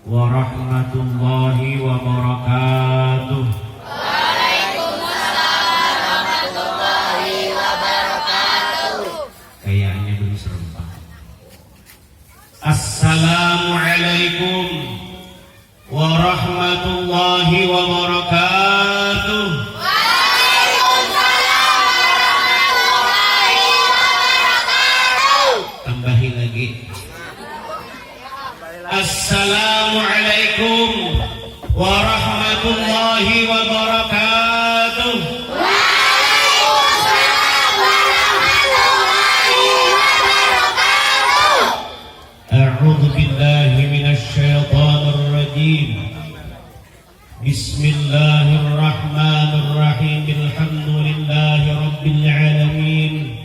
warahmatullahi wabarakatuh. Waalaikumsalam warahmatullahi wabarakatuh. Kayaknya belum serempak. Assalamualaikum warahmatullahi wabarakatuh. Waalaikumsalam warahmatullahi wabarakatuh. Tambahin lagi. Assalamualaikum warahmatullahi wabarakatuh. Waalaikumsalam warahmatullahi wabarakatuh. A'udzu billahi minasy syaithanir rajim. Bismillahirrahmanirrahim. Alhamdulillahi rabbil alamin.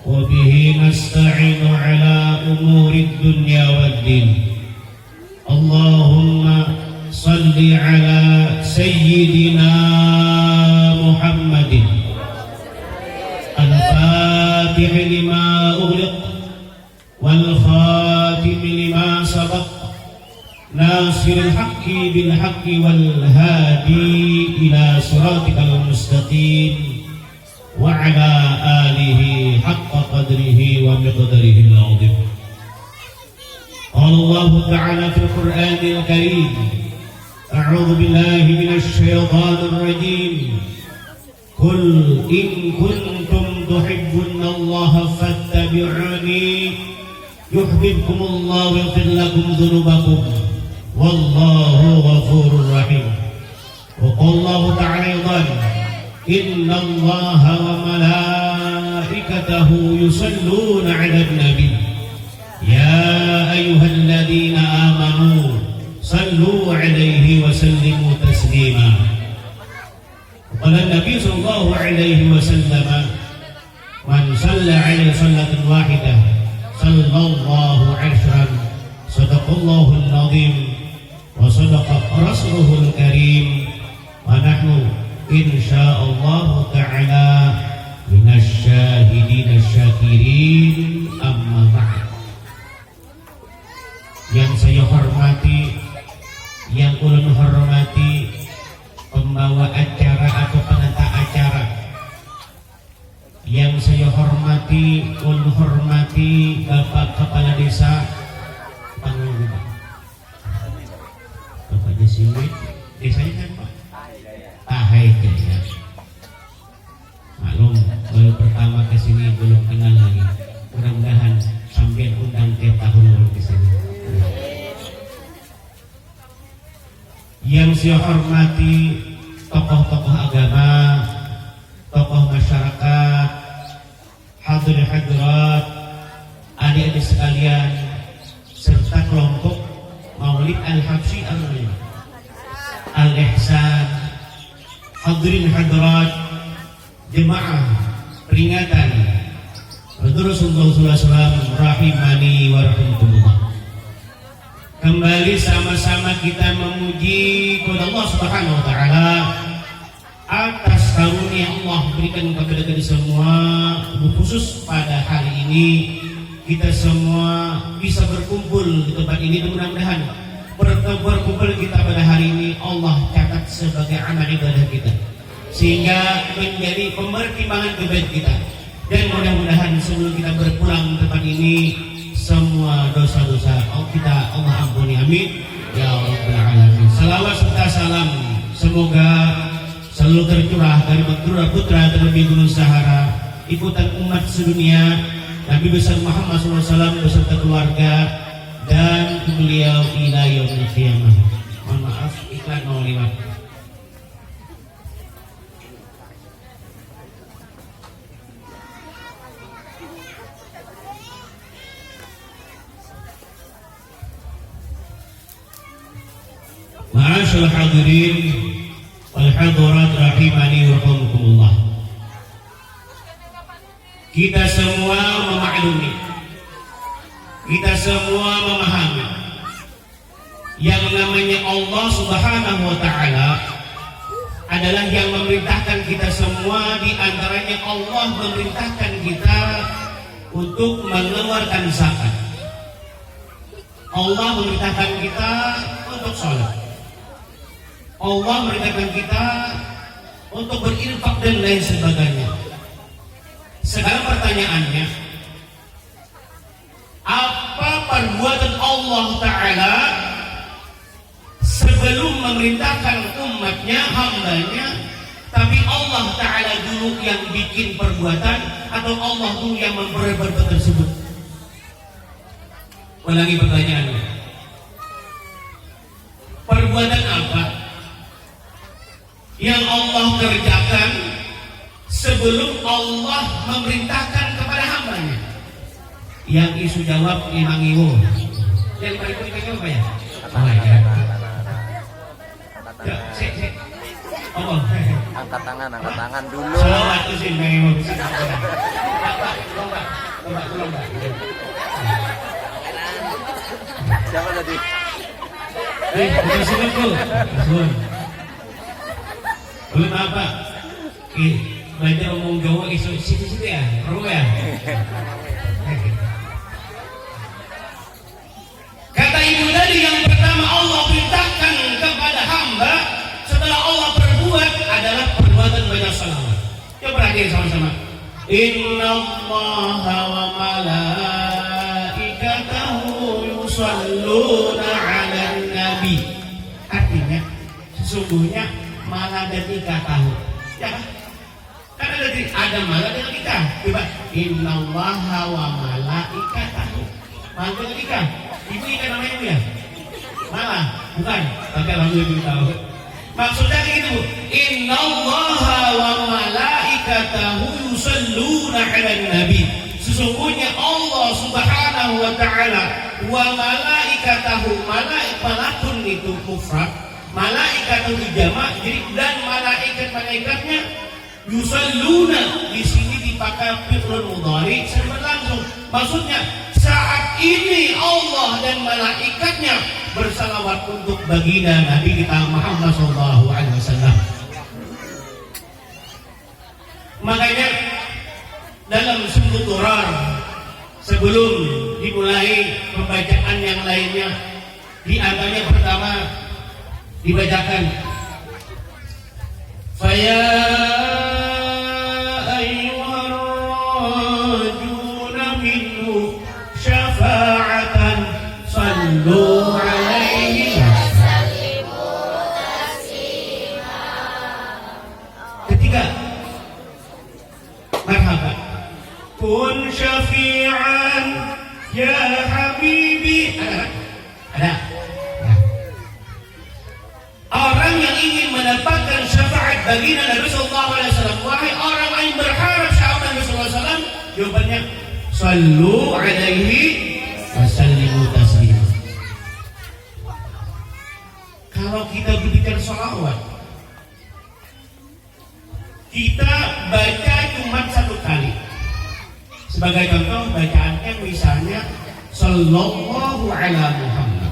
Wa bihi nasta'inu ala umurid dunya waddin. Allahumma salli ala sayyidina Muhammadin al-fatih lima ughliq wal khatim lima sabaq nasiril haqqi bil haqqi wal hadi ila siratikal mustaqim wa ala alihi haqqa qadrihi wa miqdarihi al-'azim. Allah Ta'ala fil Qur'anil Karim. A'udzu billahi minasy syaithanir rajim. Qul in kuntum tuhibbunallaha fattabi'uni yuhibbukumullahu wa yaghfir lakum dzunubakum wallahu ghafurur rahim. Wa qala Allah Ta'ala aidan innallaha wa malaikatahu yusalluna 'alan nabi ya ayyuhalladzina amanu sallu 'alaihi wa sallimu taslima. Qala Nabi sallallahu alaihi wasallam man shalla 'alaihi salatan wahidah sallallahu 'ashran sadaqallahul 'azim wa sadaqa rasuluhul karim wa nahnu insyaallah ta'ala minasyahidin asyakirin. Amma ba'd. Yang saya hormati, yang ulun hormati pembawa acara atau penata acara, yang saya hormati, ulun hormati Bapak Kepala Desa Bapak Jasimi, desanya kan Pak? Tahai Jaya. Maklum, baru pertama kesini belum kenal lagi. Mudah-mudahan sambil undang tiap tahun baru kesini. Yang saya hormati tokoh-tokoh agama, tokoh masyarakat, hadirin hadirat, adik-adik sekalian, serta kelompok Maulid Al-Habsyi Al-Ihsan, hadirin hadirat, jemaah peringatan Rasulullah SAW rahimani wa rahmatullah. Kembali sama-sama kita memuji kepada Allah Subhanahu wa taala atas karunia Allah berikan kepada kita semua, khusus pada hari ini kita semua bisa berkumpul di tempat ini. Mudah-mudahan berkumpul kita pada hari ini Allah catat sebagai amal ibadah kita, sehingga menjadi pertimbangan kebaikan kita. Dan mudah-mudahan sebelum kita berpulang ke tempat ini semua dosa-dosa kita Allah ampuni, amin ya rabbal alamin. Salawat serta salam semoga selalu tercurah dari putra terlebih Gunung Sahara, ikutan umat sedunia, Nabi besar Muhammad SAW beserta keluarga dan beliau ila yaumil qiyamah. Mohon maaf iklan mau lewat. Ma'asyiral hadirin wal hadirat rahimani wa rahimakumullah. Kita semua memaklumi, kita semua memahami yang namanya Allah Subhanahu wa taala adalah yang memerintahkan kita semua. Di antaranya Allah memerintahkan kita untuk mengeluarkan zakat. Allah memerintahkan kita untuk sholat. Allah memerintahkan kita untuk berinfak dan lain sebagainya. Sekarang pertanyaannya, apa perbuatan Allah Ta'ala sebelum memerintahkan umatnya, hambanya, tapi Allah Ta'ala dulu yang bikin perbuatan atau Allah dulu yang memperbuat perbuatan tersebut? Ulangi pertanyaannya, perbuatan apa yang Allah kerjakan sebelum Allah memerintahkan kepada hambanya? Yang isu jawab Imam Iwo. Yang berikutnya apa ya? Ya, sik. Oh, Angkat tangan dulu. selamat usin Imam Iwo. Lomba. Siapa tadi? Bukan sunat tuh. Belum apa? Belajar ngomong Jawa isu situ ya, perlu ya. Kata ibu tadi, yang pertama Allah perintahkan kepada hamba setelah Allah perbuat adalah perbuatan banyak salawat. Coba perhatikan sama-sama. Inna Allaha wa malaikatahu yusalluna 'alan nabi. Artinya sesungguhnya malaikatahu. Ya kan? Kan ada malaikatahu. Coba Inna Allaha wa malaikatahu. Malaikatahu. Ibu ikan namanya ibu ya? Malah, bukan. Tapi alhamdulillah tahu. Maksudnya itu, Inna Allaha wa malaikatahu yusalluna 'alan nabi. Sesungguhnya Allah Subhanahu wa taala wa malaikatahu, malaikatun itu mufrad, malaikatahu jamak, jadi dan malaikat-malaikatnya yusalluna di sini dipakai fi'il mudhari langsung. Maksudnya saat ini Allah dan malaikatnya bersalawat untuk baginda Nabi kita Muhammad SAW. Makanya dalam sumber Quran sebelum dimulai pembacaan yang lainnya, di antaranya pertama dibacakan Faya ayyuhar rajuna minhu syafa'atan sallu alaihi ketiga marhaba kun syafi'an ya habibi. Ada. Orang yang ingin mendapatkan syafaat baginda Nabi sallallahu alaihi wasallam, wahai orang yang berharap syafaat Nabi sallallahu alaihi wasallam, jawabannya sallu alaihi wasallimu taslima. Kalau kita berbicara sholawat, kita baca cuma satu kali. Sebagai contoh bacaannya misalnya sallallahu ala Muhammad.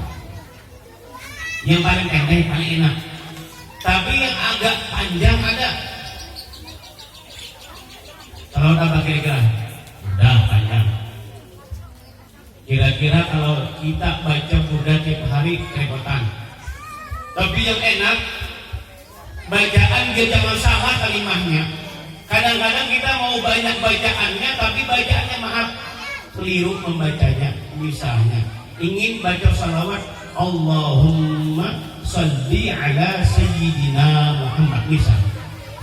Yang paling pendek, paling enak. Tapi yang agak panjang ada. Kalau apa kira-kira? Udah panjang. Kira-kira kalau kita baca burda tiap hari kerepotan. Tapi yang enak, bacaan dia jangan salah kalimahnya. Kadang-kadang kita mau banyak bacaannya, tapi bacaannya maaf keliru membacanya. Misalnya ingin baca salawat Allahumma salli ala sayyidina Muhammad, misal.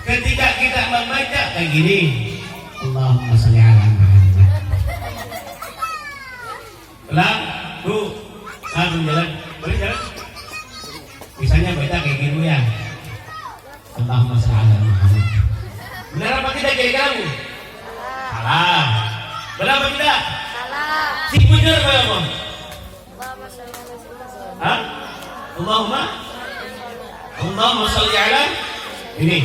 Ketika kita membaca kayak gini, Allahumma salli ala Muhammad. Pelan, Bu, langsung jalan, boleh jalan. Misalnya baca kayak gini ya, Allahumma salli ala Muhammad. Benar apa tidak jadi kamu? Salah. Benar apa tidak? Salah. Si benar apa? Hah? Allahumma salli ala ini.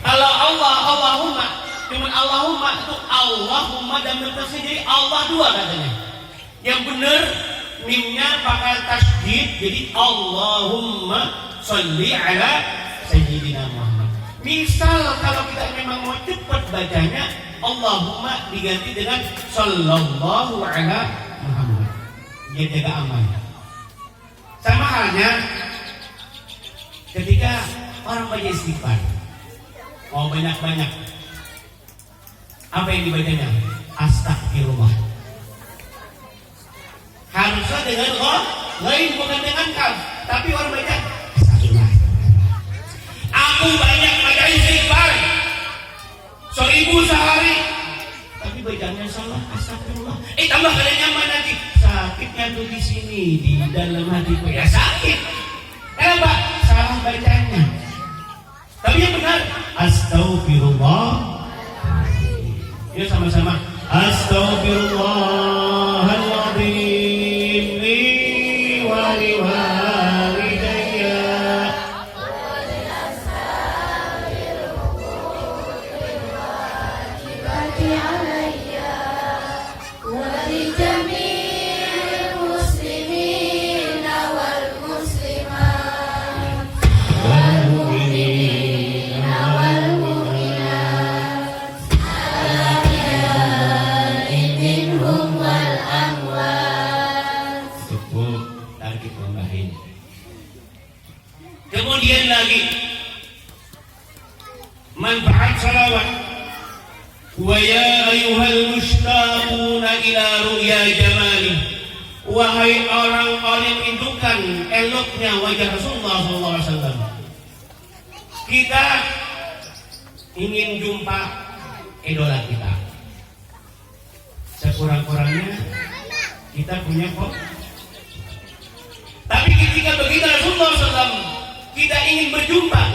Kalau Allahumma cuma Allahumma itu Allahumma dan bertasydid, jadi Allah dua katanya. Yang benar mimnya pakai tasydid, jadi Allahumma salli ala sayyidina Muhammad. Misal kalau kita memang mau cepat bacanya, Allahumma diganti dengan sallallahu ala Muhammad. Dia jaga aman. Sama halnya ketika orang baca istighfar, mau banyak-banyak, apa yang dibacanya? Astagfirullah. Harusnya dengan lain, bukan dengan kau, tapi orang baca astagfirullah. Aku banyak baca istighfar 1000 sehari, tapi bacanya salah, astagfirullah. Tambah kalian nyaman nanti. Sakitnya tuh di sini, di dalam hatiku ya sakit. Kenapa? Salah bacanya. Tapi yang benar, astagfirullah. Yuk sama-sama. Astagfirullahaladzim li wa li walidayya. Kemudian lagi manfaat salawat. Wa ya ayyuhal mushtaquna ila ru'ya jamali. Wahai orang-orang yang rindukan eloknya wajah Rasulullah SAW, kita ingin jumpa idola kita. Sekurang-kurangnya kita punya kok. Tapi ketika begitu Rasulullah SAW kita ingin berjumpa,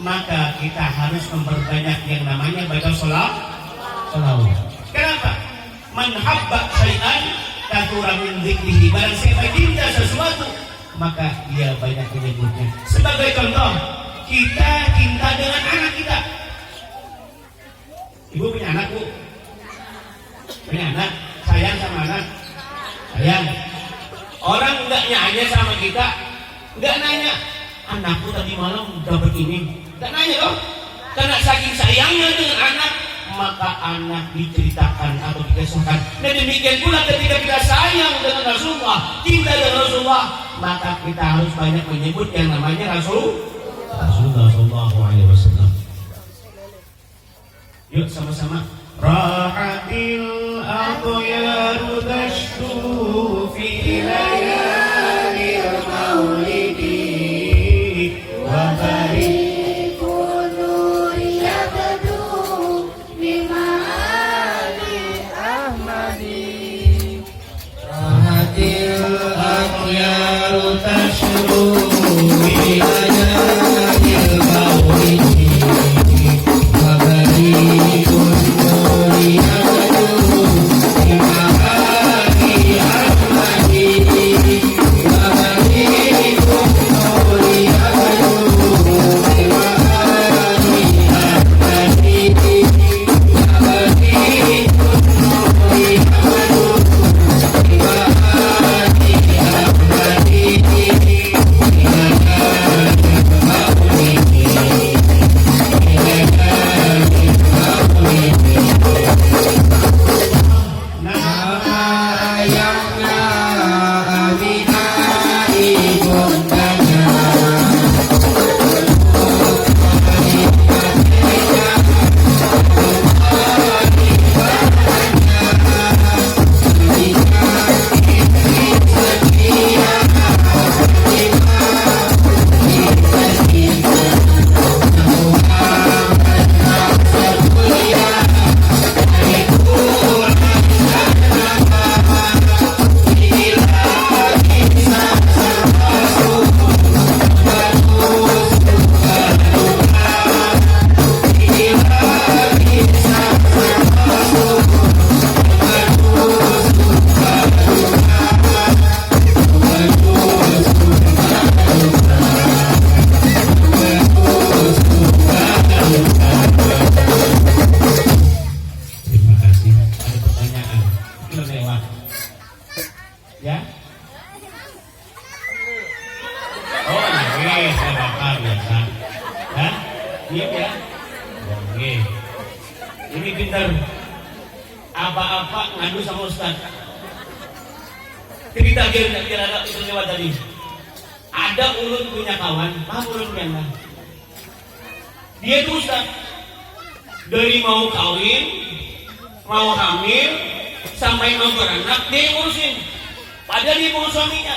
maka kita harus memperbanyak yang namanya baca sholawat. Kenapa? Man habba syai'an kathura min dzikrihi. Barang siapa cinta sesuatu, maka dia banyak menyebutnya. Sebagai contoh, kita cinta dengan anak kita. Ibu punya anak, Bu? Punya anak? Sayang sama anak? Sayang. Orang enggak nanya sama kita, enggak nanya, anakku tadi malam udah begini. Enggak nanya dong. Karena saking sayangnya dengan anak, maka anak diceritakan atau dikisahkan. Dan demikian pula ketika kita sayang dengan Rasulullah, cinta dengan Rasulullah, maka kita harus banyak menyebut yang namanya Rasulullah Sallallahu Alaihi Wasallam. Yuk sama-sama. Rahatil atyaru tashtu fi layalil maulidi wa Bariqun nuri yabdu bima'ali Ahmadi. Rahatil atyaru tashtu fi layalil maulidi wa bariqun nuri yabdu bima'ali Ahmadi wa bariqun nuri yabdu bima'ali Ahmadi wa bariqun nuri yabdu bima'ali Ya. Oh, oke, saya bakal biasa. Hah? Iya ya. Oke. Ini pintar. Apa-apa ngadu sama Ustaz. Cerita kira-kira itu lewat tadi. Ada ulun punya kawan, ulun punya. Dia tuh Ustaz, dari mau kawin, mau hamil, sampai mau beranak, dia yang ngurusin. Padahal dia mau suaminya.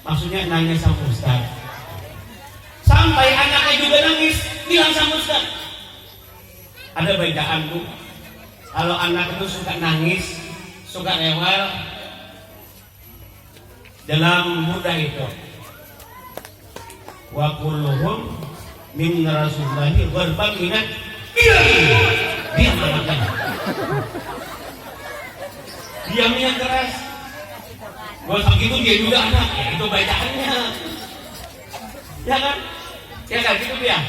Maksudnya nanya sama Ustaz. Sampai anaknya juga nangis, bilang sama Ustaz. Ada bacaan tuh, kalau anak itu suka nangis, suka rewel, dalam mudah itu. Wa kulluhum min rasulillahi gharban minat diam anaknya. Diamnya keras. Kalau begitu dia juga anak, ya itu bacaannya. Ya kan? Ya kan gitu dia.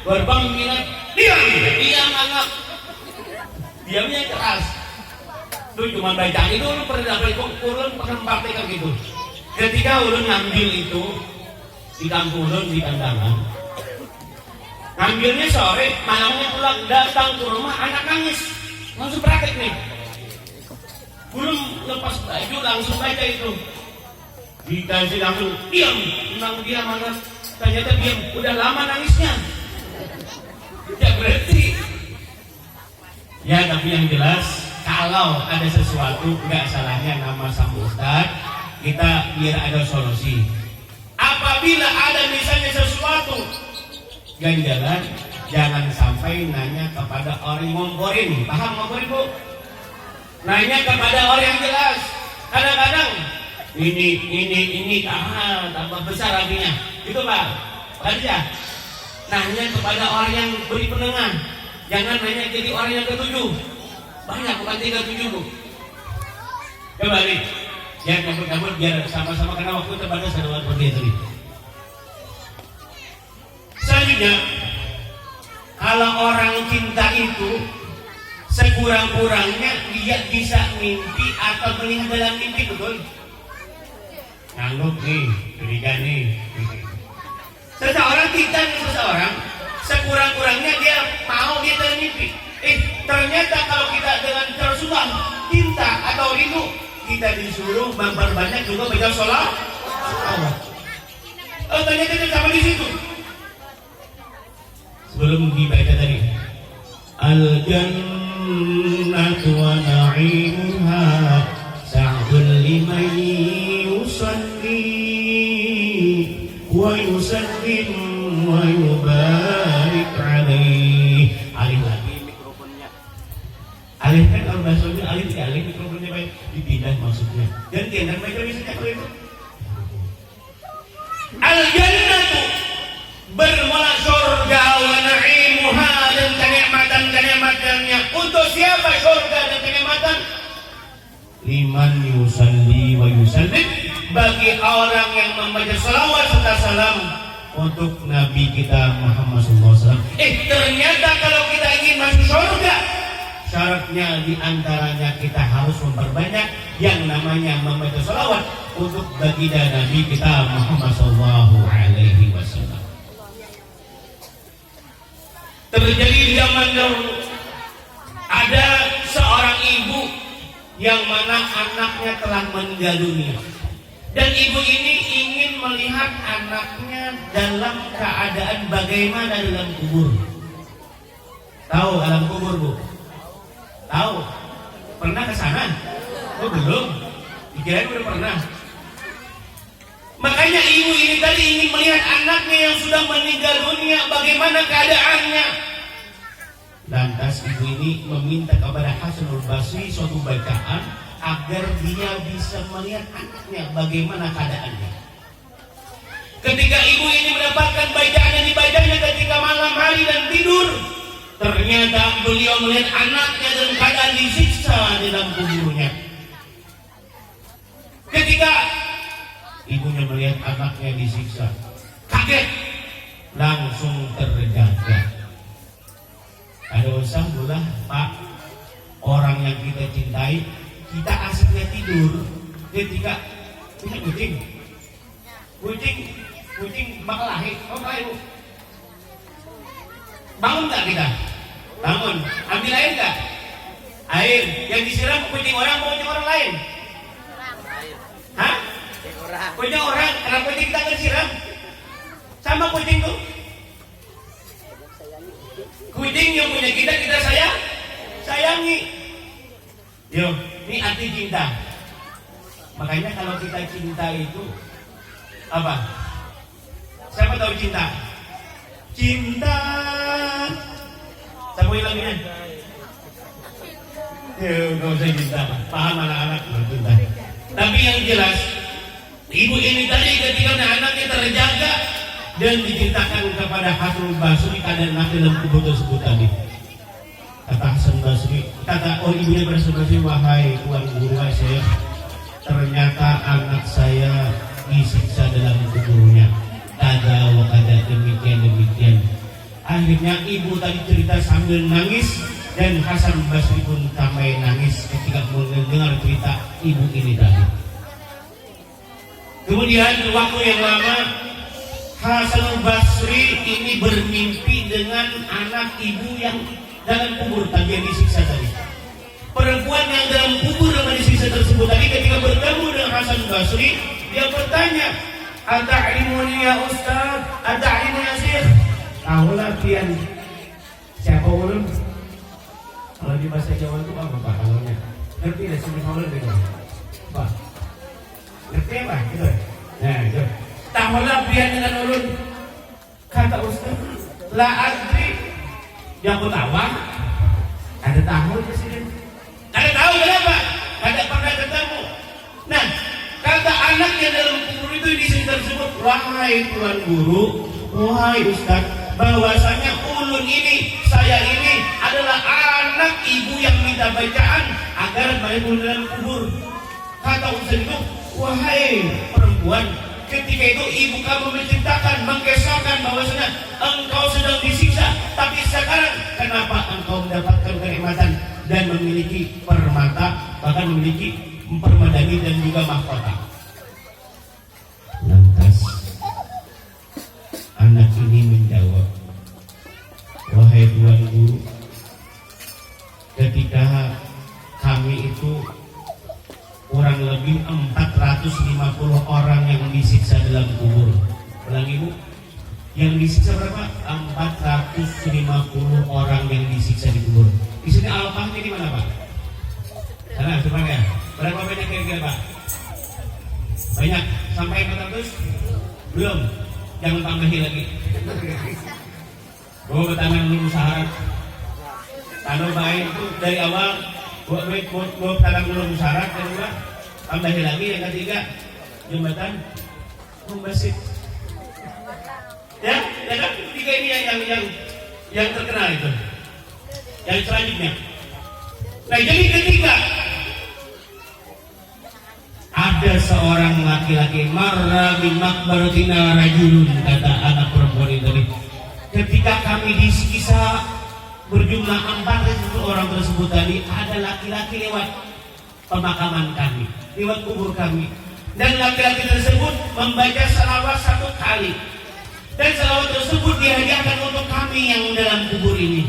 Gharban minat diam anak. Diamnya keras. Itu cuma bacaan itu lu pernah dapat ulun pernah praktekkan gitu. Ketika ulun ngambil itu di kampung ulun di kandangan, ngambilnya sore, malamnya pulang datang ke rumah anak nangis, langsung praktek nih. Ulun lepas baju langsung baca itu, dikasih langsung diam, tenang diam anak. Ternyata diam, udah lama nangisnya. Ya berarti, ya tapi yang jelas kalau ada sesuatu nggak salahnya nama sama Ustaz, kita biar ada solusi. Apabila ada misalnya sesuatu ganjalan, jangan sampai nanya kepada orang yang ngomporin. Paham ngomporin Bu? Nanya kepada orang yang jelas. Kadang-kadang ini tambah besar artinya. Itu Pak. Aja. Nanya kepada orang yang beri penengah. Jangan nanya jadi orang yang ketujuh. Banyak bukan 37 Bu. Kembali. Ya kabur biar sama-sama karena waktu terbatas ada waktu dia tadi. Selanjutnya, kalau orang cinta itu sekurang-kurangnya dia bisa mimpi atau melihat dalam mimpi, betul? Ngangguk nih, berikan nih. Seseorang cinta dengan seseorang, sekurang-kurangnya dia mau dia dalam mimpi. Ternyata kalau kita dengan Rasulullah cinta atau rindu, kita disuruh memperbanyak juga baca sholat. Ternyata dia sama di situ. Sebelum dibaca tadi, al-jannatu wa na'imuha sa'dun liman yusalli wa yusallim wa yubarik alaih. Alih lagi mikrofonnya. Alih kan kalau bahasanya alih mikrofonnya baik dipindah maksudnya. Gantian dan baca misalnya kalau itu. Al-jannatu bermula surga wa na'imuha dan kenikmatan-kenikmatannya. Untuk siapa surga dan kenikmatan? Liman yusalli wa yusallim, bagi orang yang membaca salawat serta salam untuk Nabi kita Muhammad SAW. Ternyata kalau kita ingin masuk surga, syaratnya diantaranya kita harus memperbanyak yang namanya membaca salawat untuk baginda Nabi kita Muhammad SAW. Terjadi di zaman dahulu ada seorang ibu yang mana anaknya telah meninggal dunia, dan ibu ini ingin melihat anaknya dalam keadaan bagaimana dalam kubur. Tahu alam kubur Bu? Tahu? Pernah ke sana? Oh belum? Dikirain udah pernah. Makanya ibu ini tadi ingin melihat anaknya yang sudah meninggal dunia, bagaimana keadaannya. Lantas ibu ini meminta kepada Hasanul Basri suatu bacaan agar dia bisa melihat anaknya bagaimana keadaannya. Ketika ibu ini mendapatkan bacaan yang dibacanya ketika malam hari dan tidur, ternyata beliau melihat anaknya dalam keadaan disiksa di dalam kuburnya. Ketika ibunya melihat anaknya disiksa, kaget, langsung terjaga. Ada usah bulah Pak, orang yang kita cintai, kita asiknya tidur. Ketika punya kucing bakal lahir, Bu. Bangun tak kita? Bangun. Ambil air tak? Air yang disiram kucing orang mau kucing orang lain? Hah? Kucing orang. Kenapa kucing kita akan siram? Sama kucing tuh. Kucing yang punya kita sayangi. Yo, ini arti cinta. Makanya kalau kita cinta itu apa? Siapa tahu cinta? Cinta. Sama lagunya. Ya, gak usah cinta, paham anak-anak cinta. Tapi yang jelas, ibu ini tadi ketika anaknya terjaga dan diceritakan kepada Hasan Basri keadaan anak dalam kubur tersebut tadi. Kata Hasan Basri, ibunya Hasan Basri, wahai tuan guru saya, ternyata anak saya disiksa dalam kuburnya. Kada wa kada, demikian. Akhirnya ibu tadi cerita sambil nangis dan Hasan Basri pun sampai nangis ketika mendengar cerita ibu ini tadi. Kemudian waktu yang lama Hasan Basri ini bermimpi dengan anak ibu yang dalam kubur tadi yang disiksa tadi. Perempuan yang dalam kubur yang disiksa tersebut tadi ketika bertemu dengan Hasan Basri, dia bertanya, "Ata'limuni ya Ustaz? Ata'limuni ya Syekh?" Tahulah pian siapa ulun? Kalau di bahasa Jawa itu apa Pak kalaunya? Ngerti dah sini ulun gitu. Pak. Ngerti apa? Gitu. Nah, gitu. Tahulah pian dengan ulun. Kata Ustaz, la adri. Yang pertama, ada tahu di sini. Ada tahu kenapa? Ada pernah ketemu. Nah, kata anaknya dalam kubur itu di sini tersebut, wahai tuan guru, wahai Ustaz, bahwasanya ulun ini, saya ini adalah anak ibu yang minta bacaan agar balik dalam kubur. Kata Ustaz itu, wahai perempuan, ketika itu ibu kamu menceritakan, mengkisahkan bahwasanya engkau sedang disiksa, tapi sekarang kenapa engkau mendapatkan kenikmatan dan memiliki permata, bahkan memiliki permadani dan juga mahkota. Lantas anak ini menjawab, wahai tuan guru, ketika kami itu kurang lebih 450 orang yang disiksa dalam kubur. Ulangi Bu, yang disiksa berapa? 450 orang yang disiksa di kubur. Di sini alfahnya di mana Pak? Sana, coba ya. Berapa banyak kira-kira Pak? Banyak, sampai 400? Belum, jangan tambahin lagi. Gue bertangan dulu syarat. Kalau baik itu dari awal gue tanam dulu syarat, kedua tambahin lagi, yang ketiga jembatan pembasit. Ya kan? Tiga ini yang terkenal itu. Yang selanjutnya. Nah, jadi ketika ada seorang laki-laki marra min maqbaratina rajulun, kata anak perempuan itu tadi, ketika kami disiksa berjumlah 400 orang tersebut tadi, ada laki-laki lewat pemakaman kami, lewat kubur kami, dan laki-laki tersebut membaca salawat 1 kali, dan salawat tersebut dihadiahkan untuk kami yang dalam kubur ini.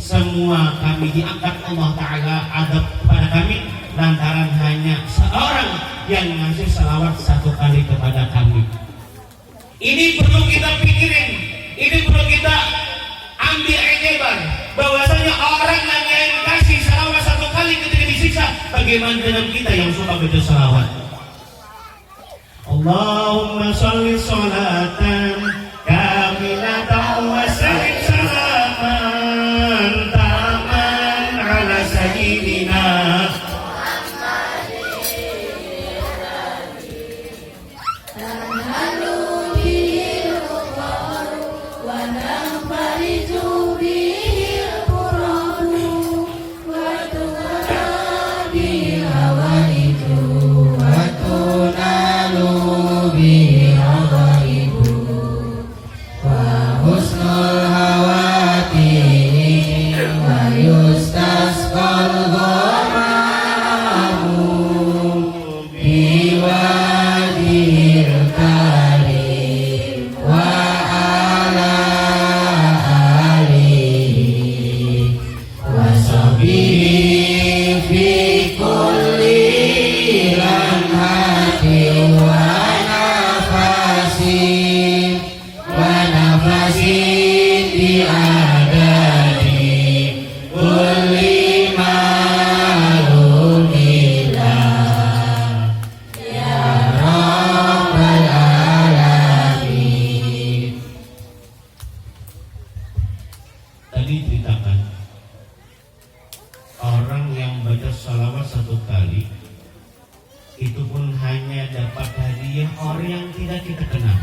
Semua kami diangkat Allah Ta'ala adab kepada kami lantaran hanya seorang yang ngasih salawat 1 kali kepada kami. Ini perlu kita pikirin, ini perlu kita ambil ejebar, bahwasanya orang yang kasih salawat 1 kali ketika disiksa, bagaimana dengan kita yang suka baca salawat? Allahumma sholli sholatan kamilatan wa sallim salaman taman ala sayyidina wa yasin bi adadi kulli ma'lumillah ya rabbal alamin. Tadi ceritakan orang yang baca salawat satu kali itu pun hanya dapat hadiah orang yang tidak kita kenal.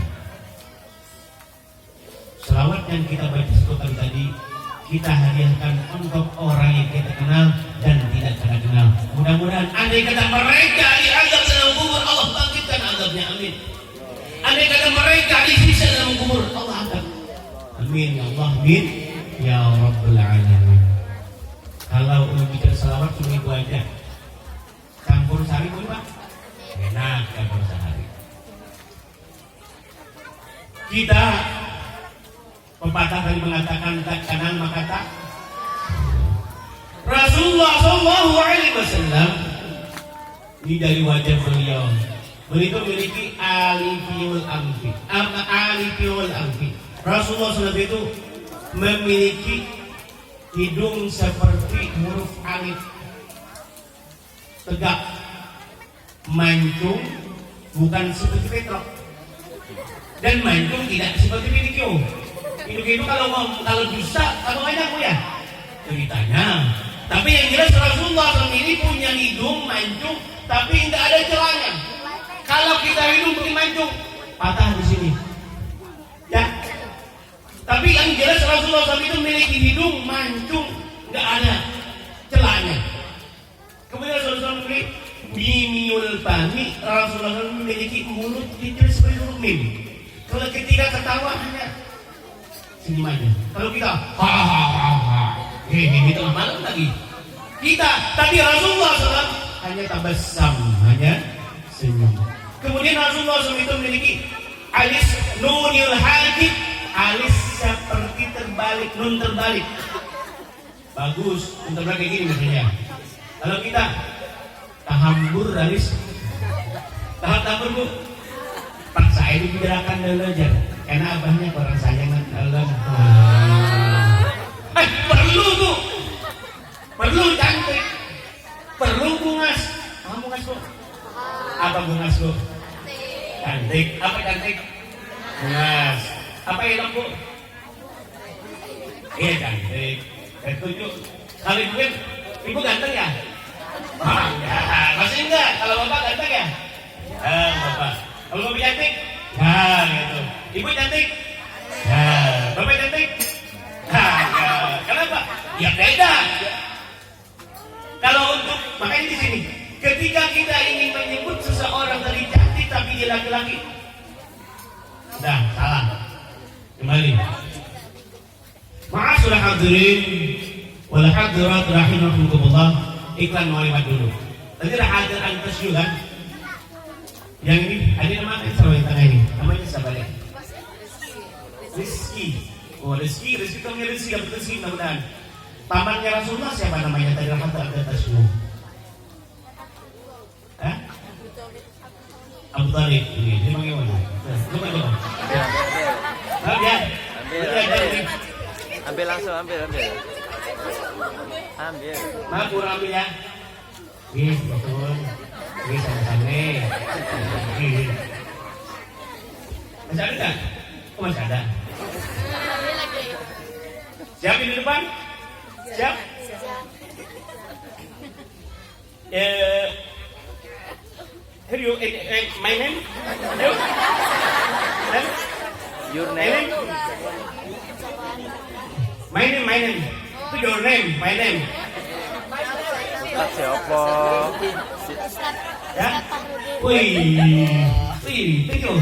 Salawat yang kita baca satu kali tadi kita hadiahkan untuk orang yang kita kenal dan tidak kita kenal. Mudah-mudahan andai kata mereka diazab dalam kubur, Allah bangkitkan azabnya, amin. Andai kata mereka disiksa dalam kubur, Allah angkat, amin ya Allah, amin ya Rabbul Alamin. Kalau bicara salawat cuma itu aja, campur sari pun Pak, enak campur sari. Kita pepatah tadi mengatakan tak kenal maka tak. Rasulullah Shallallahu Alaihi Wasallam ini dari wajah beliau memiliki alifiul amfi. Alifiul amfi. Rasulullah SAW itu memiliki hidung seperti huruf alif, tegak, mancung, bukan seperti petrok, dan mancung tidak seperti pinocchio. Pinocchio itu kalau bisa atau banyak ya ceritanya. Tapi yang jelas Rasulullah SAW ini punya hidung mancung, tapi tidak ada celahnya. Kalau kita hidung begini mancung, patah di sini. Ya. Tapi yang jelas Rasulullah SAW itu memiliki hidung mancung, nggak ada celahnya. Kemudian Rasulullah SAW memiliki bimiul fami. Rasulullah SAW memiliki mulut kecil seperti huruf mim. Kalau ketika ketawa hanya senyum aja. Kalau kita ini tengah malam lagi. Tapi Rasulullah SAW hanya tabassam, hanya senyum. Kemudian Rasulullah SAW itu memiliki alis nunil hadid, alis seperti terbalik, nun terbalik. Bagus, nun terbalik kayak gini misalnya. Kalau kita tahambur alis, tahambur bu, paksa ini gerakan dulu aja. Karena abahnya orang sayangan Allah. Perlu bu, perlu cantik, perlu bungas. Apa bungas bu? Apa bungas bu? Cantik. Apa cantik? Bungas. Apa elok bu? Iya cantik. Setuju. Kalau ibu ganteng ya? Enggak. Masih enggak? Kalau bapak ganteng ya? Bapak. Kalau bapak cantik? Ya gitu. Ibu cantik? Ya. Bapak cantik? Ya. Kenapa? Ya beda. Kalau untuk makanya di sini, ketika kita ingin menyebut seseorang dari cantik tapi dia laki-laki, dah salah. Kembali. Ma'asyiral hadirin wal hadirat rahimakumullah, iklan mau lewat dulu. Tadi ada hadir antasyu kan? Yang ini ada nama apa yang tengah ini? Namanya siapa ya? Rizki. Oh Rizki kamu Rizki dapat Rizki mudah-mudahan. Pamannya Rasulullah siapa namanya tadi hadir antasyu? Abu Talib. Ini dia panggil mana? Coba. Ambil langsung, ambil. Maaf kurang ambil ya. Betul. Sama-sama. Masih ada tak? Oh masih ada. Siap di depan? Siap? Here you, my name? Your name? My name. Itu your name, my name. Ustaz siapa? Ya? Wih, thank you.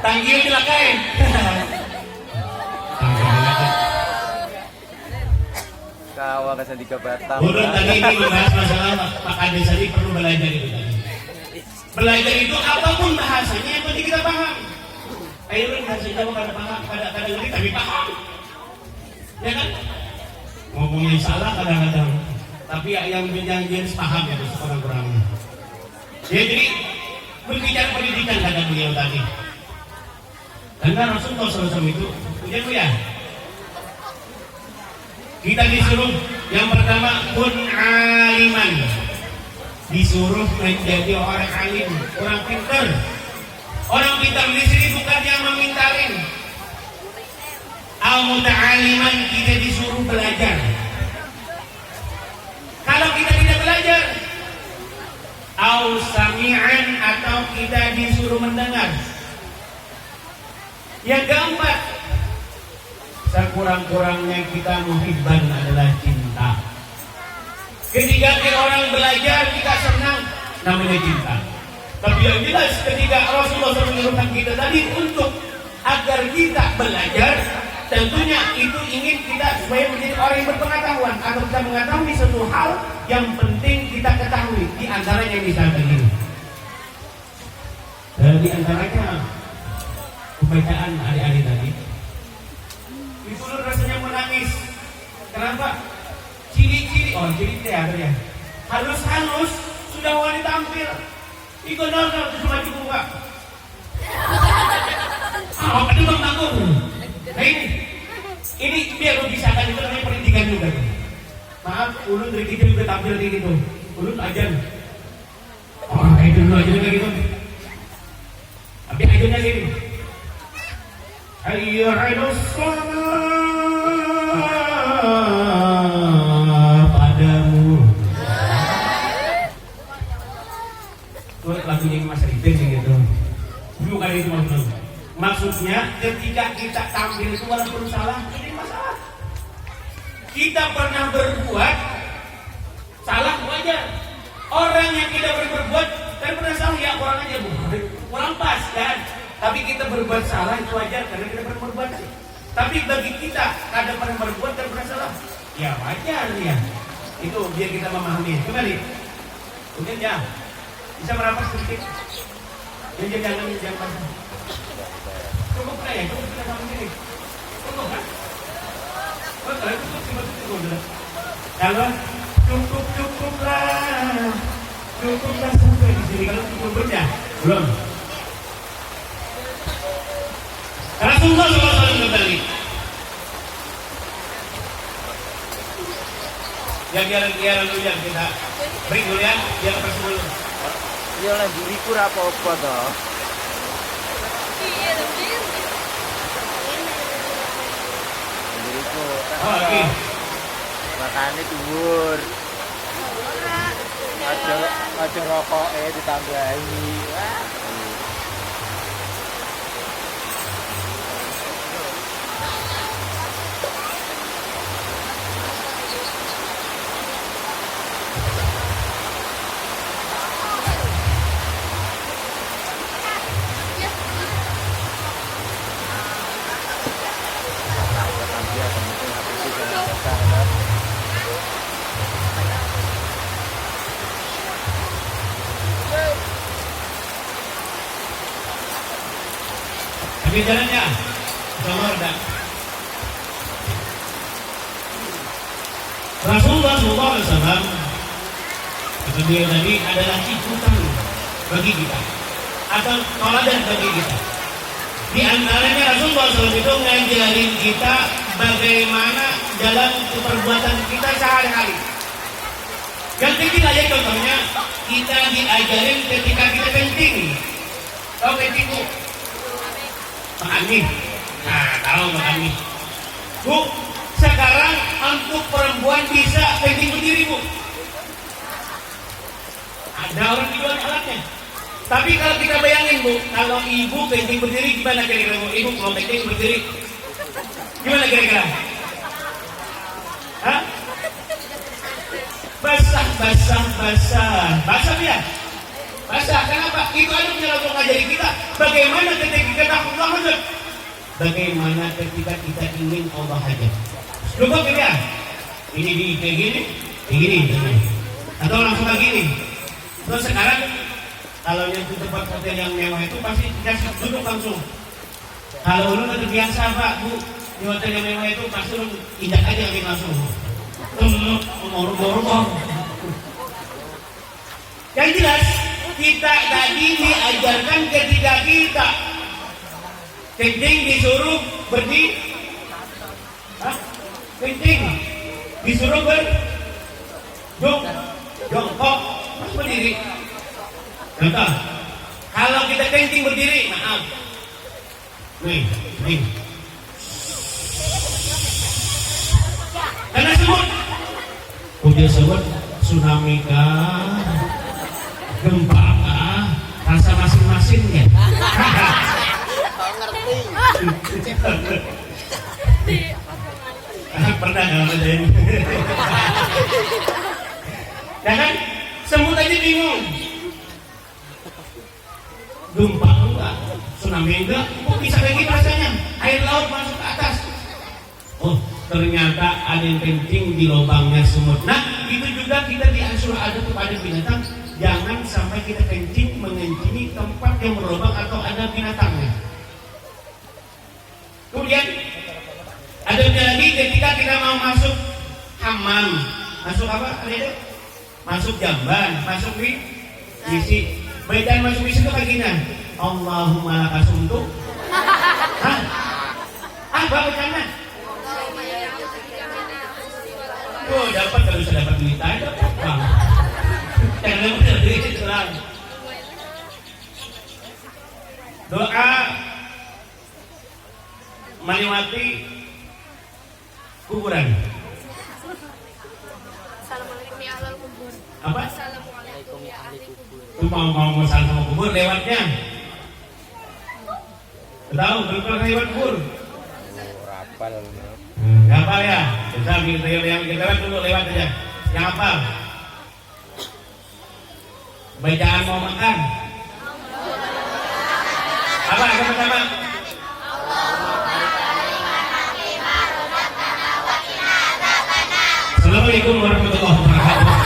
Tanggil dilakain. Kawan kasih 3 batang. Guru tadi ini membahas masalah Pak Kades tadi perlu belajar itu tadi. Belajar itu apapun bahasanya yang penting kita paham. Ayo bahasa Jawa kada paham, kada ngerti tapi paham. Ya kan? Ngomongnya salah kadang-kadang, tapi yang jenis paham ya kurang-kurangnya. Ya, jadi berbicara pendidikan kata beliau tadi. Karena Rasulullah SAW itu punya ya. Kita disuruh yang pertama kun aliman, disuruh menjadi orang alim, orang pintar. Orang pintar di sini bukan yang memintarin. Al-muta'aliman, kita disuruh belajar. Kalau kita tidak belajar, au-sami'an, atau kita disuruh mendengar. Yang keempat, sekurang-kurangnya kita muhibban adalah cinta. Ketika orang belajar kita senang, namanya cinta. Tapi yang jelas ketika Rasulullah SAW menyuruhkan kita tadi untuk agar kita belajar, tentunya itu ingin kita supaya menjadi orang yang berpengetahuan atau kita mengetahui suatu hal yang penting kita ketahui. Di antaranya misalnya ini, di antaranya pembacaan adik-adik tadi, itu rasanya menangis. Kenapa? Ciri-ciri, ciri teater ya, halus-halus sudah wanita tampil. Ikut nonton cuma cukup Pak. Itu bang tanggung. Nah ini biar bisa kan, itu namanya pendidikan juga. Maaf, ulun dari kita juga tampil kayak gitu. Ulun ajan. Itu dulu aja kayak gitu. Tapi ajannya gini. Ayyuhadus salat padamu. Itu lagunya Mas Ridin gitu. Bukan itu maksudnya ketika kita tampil itu walaupun salah, ini masalah. Kita pernah berbuat salah wajar. Orang yang tidak berbuat dan pernah salah ya orang aja kurang pas kan. Tapi kita berbuat salah itu wajar karena kita pernah berbuat. Tapi bagi kita kadang pernah berbuat dan pernah salah, ya wajar ya. Itu biar kita memahami. Kembali. Kemudian ya bisa merapat sedikit. Jangan cukup lah ya, cukup kita sama sini. Cukup kan? Kalau cukuplah sampai di sini. Kalau cukup ya belum. Rasulullah SAW kembali. Yang biar dulu yang kita break dulu ya, biar lepas dulu. Iya lah buriku apa-apa toh. Buriku kan makannya dhuwur. Aja rokoke ditambahi. Tapi jalannya keluar dah. Rasulullah SAW kata beliau tadi adalah ikutan bagi kita atau toladan bagi kita. Di antaranya Rasulullah SAW itu ngajarin kita bagaimana dalam perbuatan kita sehari-hari. Yang kecil aja contohnya kita diajarin ketika kita penting. Tahu penting bu? Mengamin. Nah, tahu mengamin. Bu, sekarang untuk perempuan bisa penting berdiri bu. Ada orang jual alatnya. Tapi kalau kita bayangin bu, kalau ibu penting berdiri gimana kira-kira bu? Ibu kalau penting berdiri gimana kira-kira? Hah? Basah ya? Basah, kenapa? Itu ada punya Rasul ngajari kita. Bagaimana ketika kita Allah hajar? Bagaimana ketika kita ingin Allah hajar? Cukup ya? Ini di kayak gini. Atau langsung kayak gini. Terus sekarang kalau yang di tempat hotel yang mewah itu pasti kita duduk langsung. Kalau lu udah biasa pak bu di hotel yang mewah itu pasti lu injak aja langsung. Ngorong. Yang jelas kita tadi diajarkan ketika kita Kencing disuruh berdiri. Hah? Kencing disuruh jongkok, harus berdiri. Contoh, kalau kita kencing berdiri, maaf. Nih. Karena semut. Udah semut, tsunami kah? Gempa kah? Rasa masing-masing ya. Pernah ngalamin. Ya kan? Semut aja bingung. Gempa enggak, tsunami enggak, kok bisa kayak gitu rasanya? Air laut masuk ke atas. Oh, ternyata ada yang kencing di lubangnya semut. Nah, itu juga kita diasuh ada kepada binatang. Jangan sampai kita kencing mengencingi tempat yang berlubang atau ada binatangnya. Kemudian ada lagi ketika kita mau masuk hammam, masuk apa? Ada? Masuk jamban, masuk WC. Bacaan masuk WC itu bagian. Allahumma lakasumtu. Hah? Apa bacanya? Oh, dapat kalau bisa dapat duit aja dapat bang. Jangan benar duit itu lah. Doa melewati kuburan. Assalamualaikum ya ahlal kubur. Apa? Assalamualaikum ya ahli kubur. Itu mau sama kubur lewatnya. Tahu berapa lewat kubur? Rapal. Hafal ya? Kita yang kita lewat dulu lewat aja. Yang hafal. Bacaan mau makan. Apa sama-sama? Assalamualaikum warahmatullahi wabarakatuh.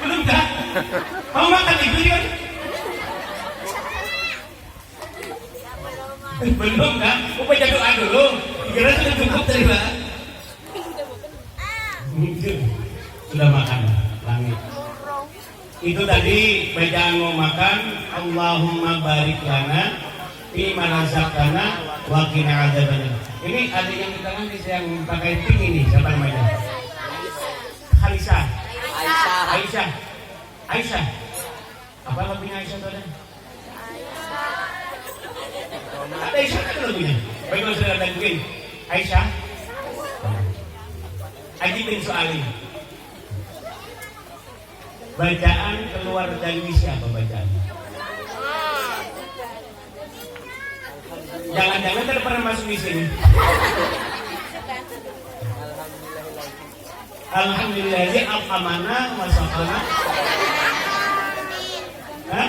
Belum kan? Mau makan itu kan? Belum kan? Mau baca doa dulu. Kira sudah cukup tadi Pak. Sudah makan langit. Itu tadi bacaan mau makan. Allahumma barik lana fi ma razaqtana wa qina adzabannar. Ini ada yang di tangan yang pakai pink ini siapa namanya? Aisyah. Apa lagunya Aisyah itu ada? Ada Aisyah kan lagunya. Baik kalau sudah ada mungkin Aisyah. Aji bin Su'ali. Bacaan keluar dari siapa bacaan? Jangan-jangan tidak pernah masuk di sini. Alhamdulillah al-amanah wa saqana. Hah?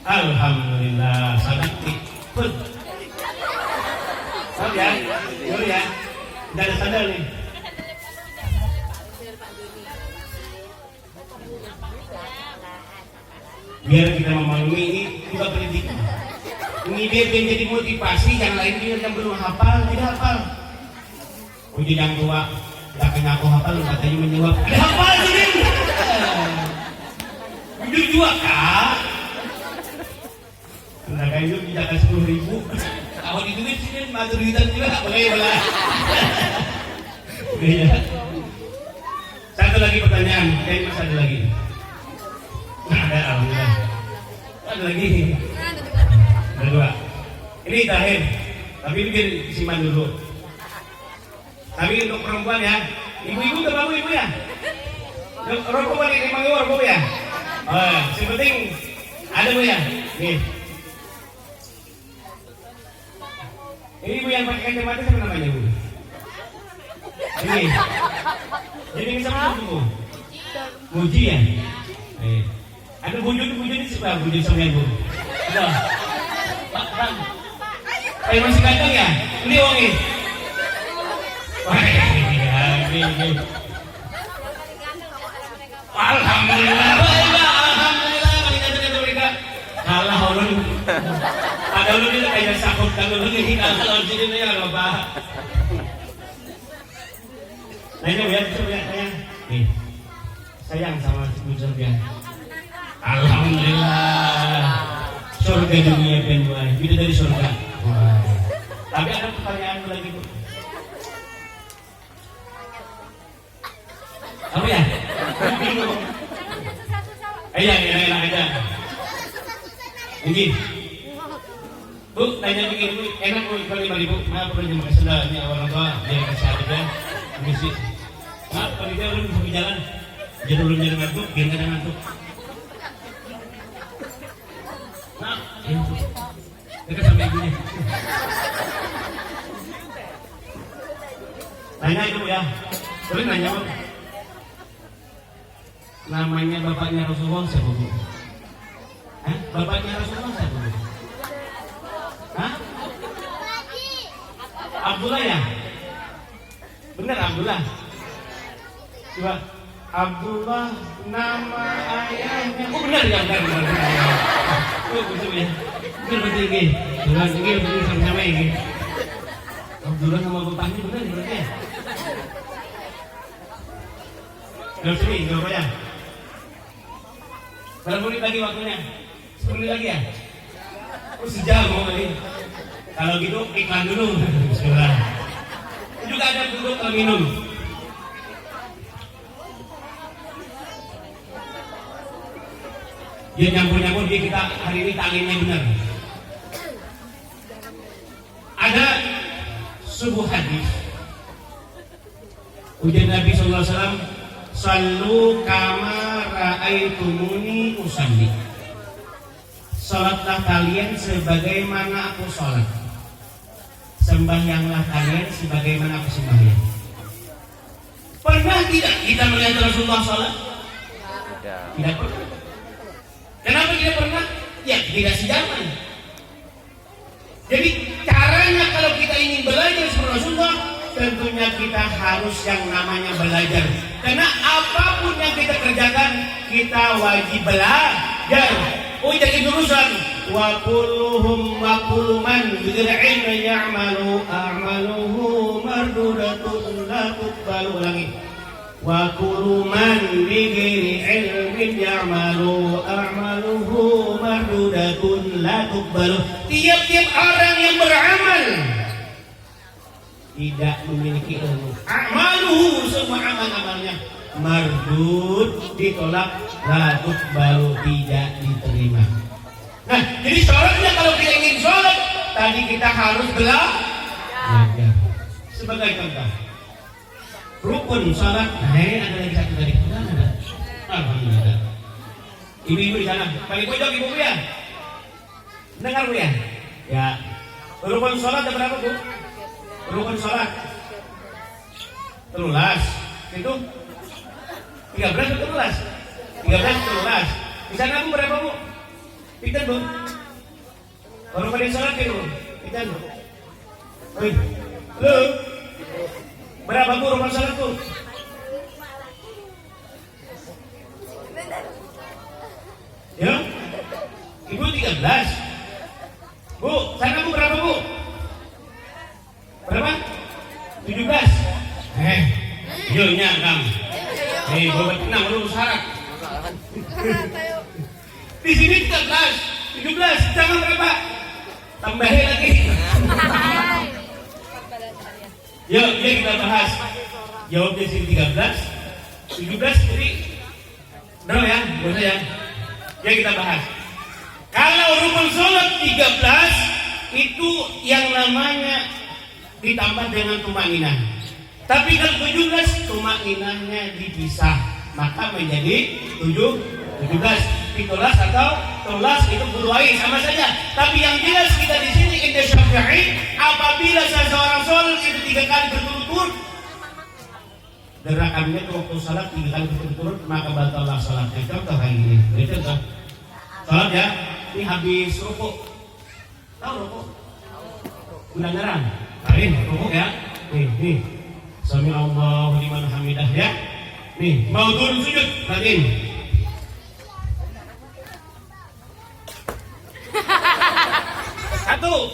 Alhamdulillah sadaqti. Pun. Oh ya, dulu ya. Enggak ada sandal nih. Biar kita memahami ini juga pendidikan. Ini biar jadi motivasi yang lain dia yang belum hafal tidak hafal. Uji yang tua, katanya aku hafal katanya menjawab. Ada hafal ini. Jujur juga kak. Nah kayak itu tidak 10.000. Kalau di duit sini matur duitan juga tak boleh lah. Satu lagi pertanyaan, masih ada lagi. Ada alhamdulillah. Ada lagi. Ada dua. Ini terakhir. Tapi ini biar disimpan dulu. Tapi untuk perempuan ya. Ibu-ibu udah bangun ibu ya. Rokok balik emang rokok ya. Oh, yang penting ada bu ya. Nih. Ini ibu yang pakai kacamata siapa namanya bu? Ini. Jadi bisa masuk bu. Muji ya. Ada bujur ini siapa? Bujur sama ibu. Ada. Pak. Masih ganteng ya? Ini wangi. Wah, ini. Alhamdulillah. Alhamdulillah. Mereka kalah ulun. Ada ulun ini kayak sakut kan ulun ini kalah sini nih apa? Nah ini lihat. Nih. sayang sama ibu surga. Alhamdulillah. Surga dunia ben wae, beda dari surga. Tapi ada pertanyaan lagi Bu. Apa ya? Iya, enak aja. Ini. Bu, tanya begini Bu, enak Bu kalau 5.000. Maaf kalau cuma kasih ini orang tua, dia kasih aja. Misi. Maaf kalau dia belum bisa berjalan. Jadi belum jadi ngantuk, biar nggak ngantuk. Maaf, ya. Dekat sampai ibunya. Tanya itu ya. Boleh nanya Bu. Namanya bapaknya Rasulullah siapa Bu? Hah? Bapaknya Rasulullah siapa Bu? Hah? Abdullah ya? Bener Abdullah? Coba Abdullah nama ayahnya. Oh benar ya, benar. Oh betul ya. Benar ini. Benar ini benar sama-sama ini. Abdullah nama bapaknya benar berarti ya? Jawab sini, jawab aja. Berapa menit lagi waktunya? 10 menit lagi ya? Oh sejam mau lagi. Kalau gitu iklan dulu. Bismillah. Juga ada duduk kalau minum. Dia nyampur-nyampur dia kita hari ini taklimnya benar. Ada sebuah hadis. Ujian Nabi SAW, sallu kama ra'aitumuni usalli. Salatlah kalian sebagaimana aku salat. Sembahyanglah kalian sebagaimana aku sembahyang. Pernah tidak kita melihat Rasulullah salat? Tidak pernah. Kenapa tidak pernah? Ya tidak sejaman. Jadi caranya kalau kita ingin belajar seperti Rasulullah, tentunya kita harus yang namanya belajar. Karena apapun yang kita kerjakan, kita wajib belajar. Oh jadi urusan wa kulluhum wa kullu man bil ilmi ya'malu a'maluhu mardudatun la tuqbalu. Ulangi. Wa kullu man bi ghairi ilmin ya'malu a'maluhu mardudatun la tuqbalu. Tiap-tiap orang yang beramal tidak memiliki ilmu, amaluhu semua amal-amalnya mardud, ditolak, latuk baru tidak diterima. Nah, jadi sholatnya kalau kita ingin sholat, tadi kita harus belajar. Sebagai contoh, rukun sholat. Nah, ini ada lagi satu tadi. Ada. Alhamdulillah. Ibu-ibu di sana, paling pojok ibu ya. Dengar Bu ya? Ya. Rukun sholat ada berapa Bu? Rukun sholat 13 itu 13 atau 13? 13. Di sana Bu berapa Bu? Pinten Bu? Baru pada sholat itu pinten Bu? Wih, lu berapa Bu rukun sholat Bu? Ya? Ibu 13. Bu, sana Bu berapa Bu? Berapa? 17. Iya Kang. Bapak tenang lu syarat. Di sini 13, 17, jangan berapa? Tambahin lagi. Yuk, kita bahas. Jawab di sini 13, 17 jadi berapa ya? Boleh ya? Ya kita bahas. Kalau rukun sholat 13 itu yang namanya ditambah dengan tumakninah. Tapi kalau 17 tumakninahnya dipisah, maka menjadi 17, 13 atau 13 itu berduai sama saja. Tapi yang jelas kita di sini indah Syafi'i, apabila seseorang sholat itu 3 kali berturut-turut, gerakannya itu waktu sholat 3 kali berturut-turut, maka batallah sholatnya. Contoh kayak gini, ini contoh sholat ya, ini habis rukuk, tahu rukuk? Udah nyerang. Lain, rukuk ya. Nih. Sami Allahu liman hamidah ya. Nih, mau turun sujud, perhatiin. Satu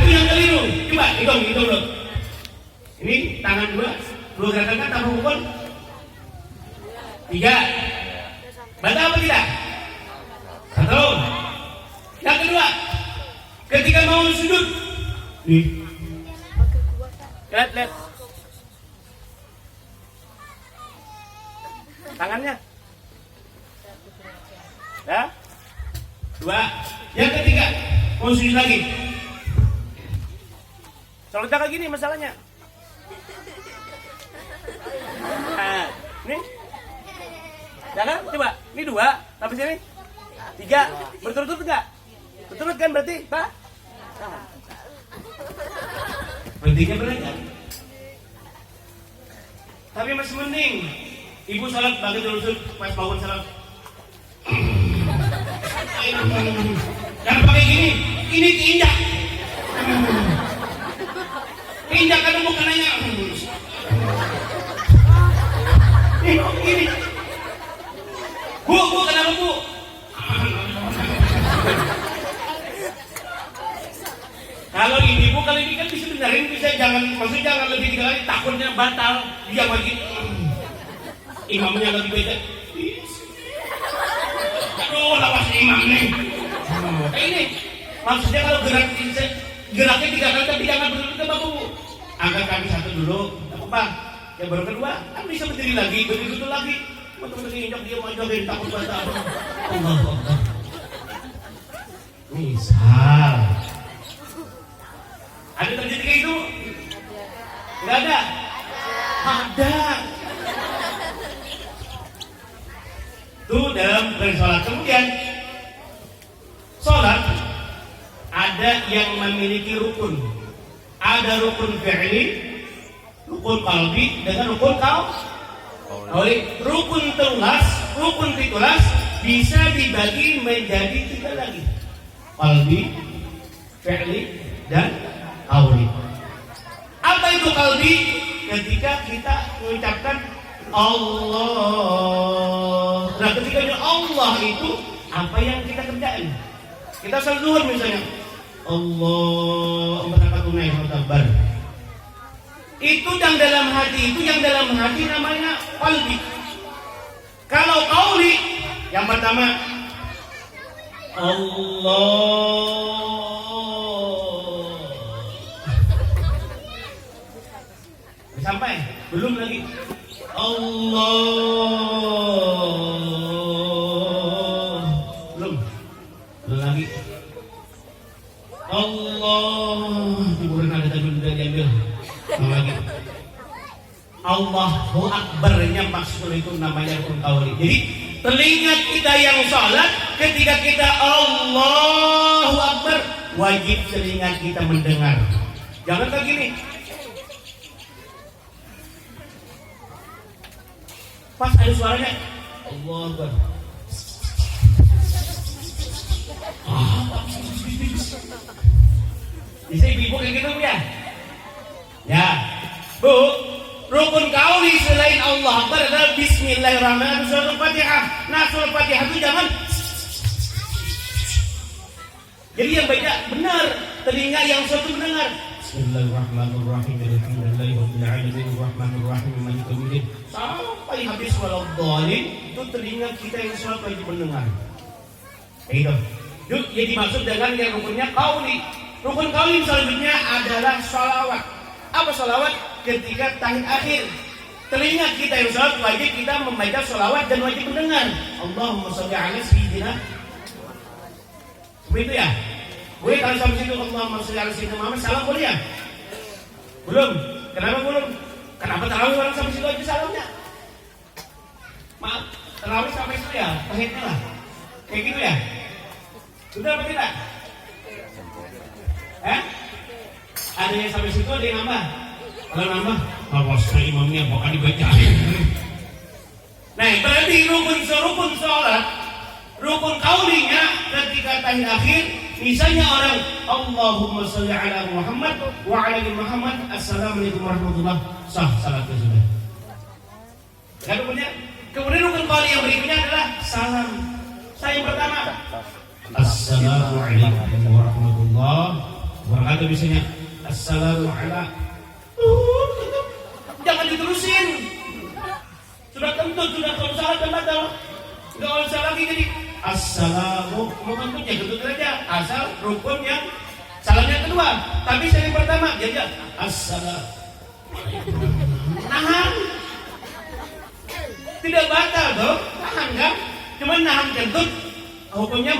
yang keliru. Coba hitung dulu. Ini tangan dua gerakan tanpa rukun. Tiga. Bantah apa tidak? Satu. Yang kedua, ketika mau sujud, nih, lihat. Tangannya. Ya. Dua. Yang ketiga, mau sujud lagi. Sholatnya kayak gini masalahnya. Nah, nih. Jangan, coba. Ini dua, tapi sini. Tiga. Berturut-turut enggak? Berturut kan berarti, Pak? Berhentinya benar. Tapi masih mending. Ibu salat bagi dulu pas bangun salat. Jangan pakai gini. Ini keinjak. Keinjak kan bukan nanya. Ini. Bu, kenapa bu? Kalau ini bu, kalau ini kan bisa benerin, bisa maksudnya jangan lebih tiga kali, takutnya batal, dia lagi. Imamnya lagi beda. Aduh, lawas imam nih. Ini maksudnya kalau geraknya tiga kali tapi jangan berhenti apa bu? Angkat kaki satu dulu, apa? Yang baru kedua, kan bisa berdiri lagi, berdiri lagi. Teman-teman injak dia majuin takut batal. Allah. Misal, ada terjadi kayak itu? Enggak ada? Ada. Itu dalam bersolat. Kemudian sholat ada yang memiliki rukun. Ada rukun fi'li, rukun qalbi, dengan rukun qauli. Rukun telulas, rukun pitulas bisa dibagi menjadi tiga lagi. Qalbi, fi'li, dan qauli. Apa itu qalbi? Ketika kita mengucapkan Allah. Nah, ketika Allah itu apa yang kita kerjain? Kita salat zuhur misalnya. Allah berangkat tunai sabar. Itu yang dalam hati namanya qalbi. Kalau qauli yang pertama Allah. Sampai belum lagi Allah. Belum lagi Allah. Kuburan ada tajwid sudah diambil. Lagi Allahu Akbarnya maksud itu namanya rukun qauli. Jadi telinga kita yang sholat ketika kita Allahu Akbar wajib telinga kita mendengar. Jangan kayak gini. Pas ada suaranya Allahu Akbar. Bisa ibu kayak gitu ya? Ya, Bu, rukun qauli selain Allah Akbar adalah Bismillahirrahmanirrahim, surah Al-Fatihah. Nah, surah Al-Fatihah itu jangan. Jadi yang baca benar, telinga yang satu mendengar. Bismillahirrahmanirrahim, Alhamdulillahirrahmanirrahim, Maliki yaumiddin. Sampai habis waladhdallin, itu telinga kita yang sholat wajib mendengar. Itu. Jadi dimaksud dengan yang rukunnya qauli. Rukun qauli selanjutnya adalah sholawat. Apa sholawat? Ketika tahiyat akhir, telinga kita yang sholat wajib kita membaca sholawat dan wajib mendengar. Allahumma sholli ala sayyidina. Begitu ya? Boleh kalau sampai situ Allahumma sholli ala sayyidina Muhammad, salam boleh ya? Belum. Kenapa belum? Kenapa tarawih orang sampai situ aja salamnya? Maaf, tarawih sampai situ ya, tahiyatnya lah. Kayak gitu ya? Sudah apa tidak? Ada yang sampai situ, ada yang nambah. Kalau nambah, awas imamnya bakal dibacain. Nah, berarti rukun sholat, rukun qaulinya ketika tahiyat akhir, misalnya orang Allahumma sholli ala Muhammad wa ala ali Muhammad, assalamualaikum warahmatullahi wabarakatuh, sah salatnya sudah. Kemudian rukun qauli yang berikutnya adalah salam. Saya yang pertama, assalamualaikum warahmatullahi wabarakatuh, misalnya assalamualaikum. Jangan diterusin. Sudah kentut sudah kalau salah dan batal. Nggak usah lagi jadi assalamu mau kentutnya kentut aja asal rukun yang salamnya kedua. Tapi yang pertama jadi assalamualaikum. Nahan. Tidak batal dong, nahan kan? Cuma nahan kentut hukumnya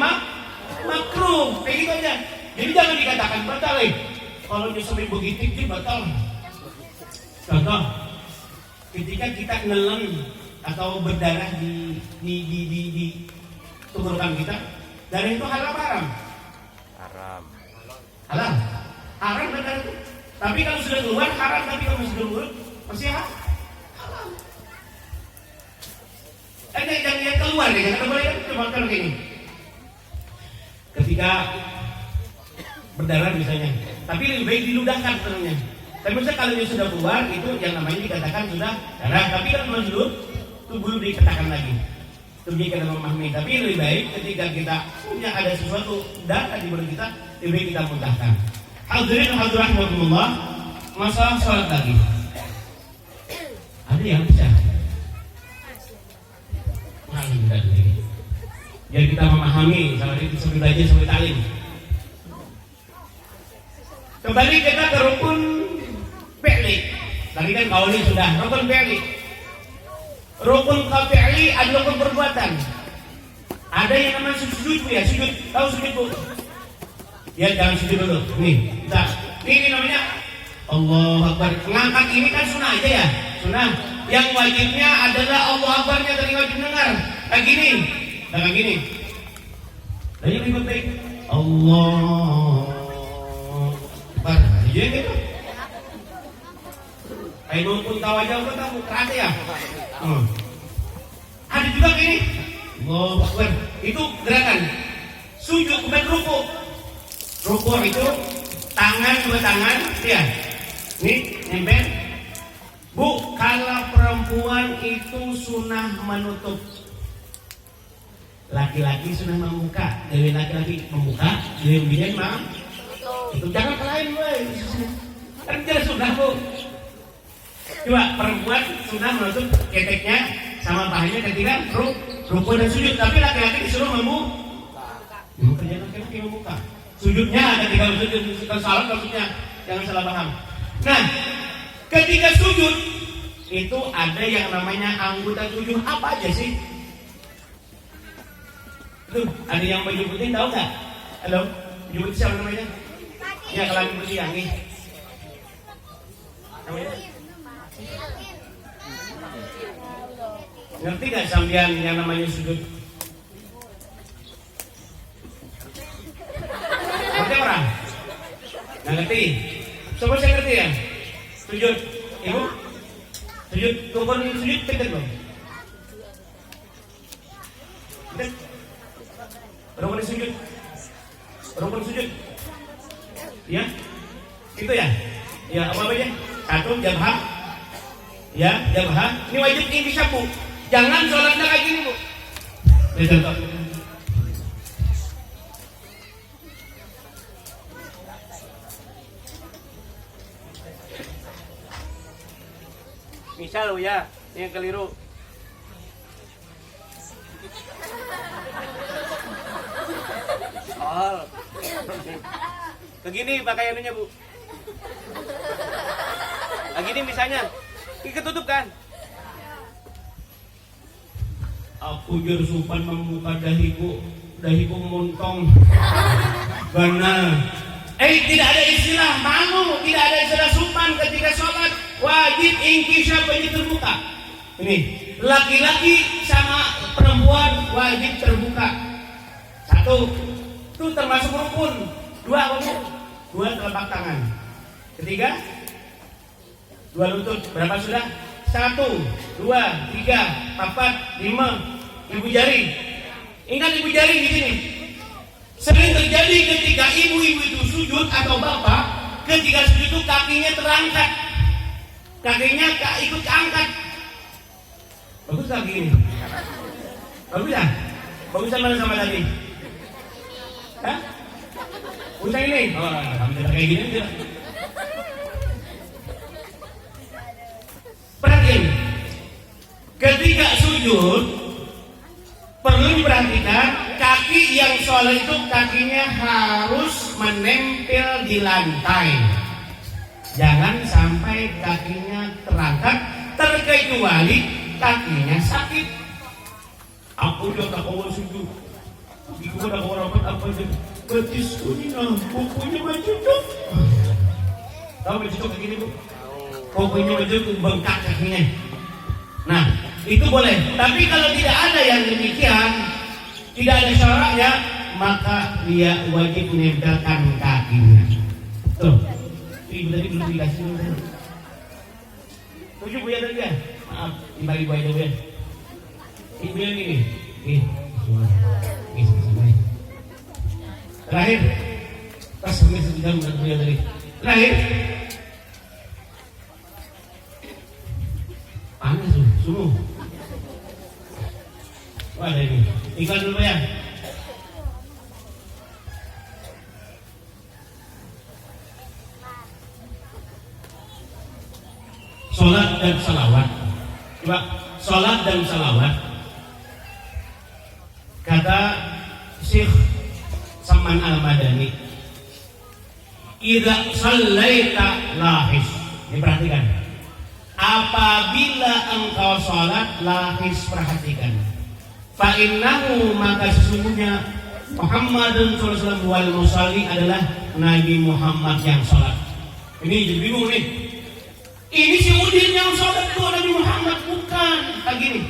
makruh kayak gitu aja. Jadi jangan dikatakan batal kalau nyusuin begitu itu batal. Contoh, ketika kita nelen atau berdarah di tenggorokan kita, darah itu halal haram? Haram. Halal. Haram darah itu. Tapi kalau sudah keluar haram, tapi kalau sudah keluar masih halal. Jangan keluar deh, jangan boleh cuma kalau gini. Ketika berdarah misalnya, tapi lebih baik diludahkan sebenarnya. Tapi misalnya kalau dia sudah keluar itu yang namanya dikatakan sudah darah. Tapi kalau masih itu belum dikatakan lagi. Itu kita memahami. Tapi lebih baik ketika kita punya ada sesuatu darah di badan kita, lebih baik kita muntahkan. Hadirin hadirat rahimakumullah, masalah sholat lagi. Ada yang bisa? Biar kita memahami sama itu sambil belajar sambil talim. Kembali kita ke rukun fi'li. Tadi kan kauli sudah rukun fi'li. Rukun fi'li ada rukun perbuatan. Ada yang namanya sujud ya, sujud. Tahu sujud bu? Ya jangan sujud dulu. Nih, kita. Ini namanya Allahu Akbar. Ngangkat ini kan sunnah aja ya, sunnah. Yang wajibnya adalah Allah Akbarnya dari wajib dengar. Kayak gini, kayak gini. Lalu ribet baik. Allah Akbar. Iya gitu. Kayak nonton tahu aja udah tahu kerasa ya. Ada juga gini. Allahu Akbar. Itu gerakan. Sujud kemudian ruku. Ruku itu tangan dua tangan, ya. Nih, nempel. Bu, kalau perempuan itu sunnah menutup, laki-laki sunnah membuka. Dewi laki-laki membuka, dewi bini mah itu jangan ke lain, boy. Kan jelas sunnah bu. Coba perempuan sunnah menutup keteknya sama pahanya ketika ruku dan sujud, tapi laki-laki disuruh membuka. Kerja laki-laki membuka. Sujudnya ketika sujud, kalau salah maksudnya jangan salah paham. Nah, ketika sujud itu ada yang namanya anggota tujuh apa aja sih? Tuh, ada yang menyebutin tahu nggak? Halo, menyebut siapa namanya? Ya kalian putih yang ini. Namanya? Ngerti nggak sampean yang namanya sujud? Ngerti orang? Nggak ngerti? Coba saya ngerti ya? Sujud, ibu? Sujud, rukun sujud pinter belum? Pinter? Rukun sujud? Rukun sujud? Ya? Itu ya? Ya, apa aja? Satu, jabhah. Ya, jabhah. Ini wajib ini bisa bu. Jangan sholatnya kayak gini bu. Ini contoh. Misal ya, yang keliru. Oh. Begini pakaiannya bu. Nah, gini misalnya, ini ketutup kan? Aku jersupan membuka dahiku montong. Benar. Tidak ada istilah malu, tidak ada istilah supan ketika sholat. Wajib inkisaf wajib terbuka. Ini laki-laki sama perempuan wajib terbuka. Satu, itu termasuk rukun. Dua, dua telapak tangan. Ketiga, dua lutut. Berapa sudah? 1, 2, 3, 4, 5. Ibu jari. Ingat ibu jari di sini. Sering terjadi ketika ibu-ibu itu sujud atau bapak, ketika sujud itu kakinya terangkat. Kakinya ikut keangkat. Bagus lagi ini. Bagus ya? Bagusan mana sama tadi? Hah? Bagusan ini? Oh, alhamdulillah kayak gini aja. Perhatiin. Ketika ketika sujud perlu diperhatikan kaki yang sholat itu kakinya harus menempel di lantai. Jangan sampai kakinya terangkat terkecuali kakinya sakit. Aku udah tak mau sujud. Aku udah mau rapat apa aja. Betisku ini nah, bukunya maju dong. Tahu maju kayak gini bu? Bukunya maju bengkak kakinya. Nah, itu boleh. Tapi kalau tidak ada yang demikian, tidak ada syaratnya, maka dia wajib menempelkan kakinya. Tuh, ibu tadi belum dikasih. Tujuh bu ya tadi ya. Maaf, dibagi bu ya. Ibu yang ini. Ini terakhir. Pas sampai sejam dan bu ya tadi. Terakhir. Panas tuh, suhu. Wah ada ini. Iklan dulu ya. Sholat dan salawat. Coba sholat dan salawat. Kata Syekh Saman Al-Madani, idza shallaita lahis. Diperhatikan. Apabila engkau sholat, lahis, perhatikan. Fa'innahu, maka sesungguhnya Muhammadun sallallahu alaihi wasallam wal musalli adalah Nabi Muhammad yang sholat. Ini jadi bingung nih. Ini si Udin yang sholat itu Nabi Muhammad, bukan. Kayak gini.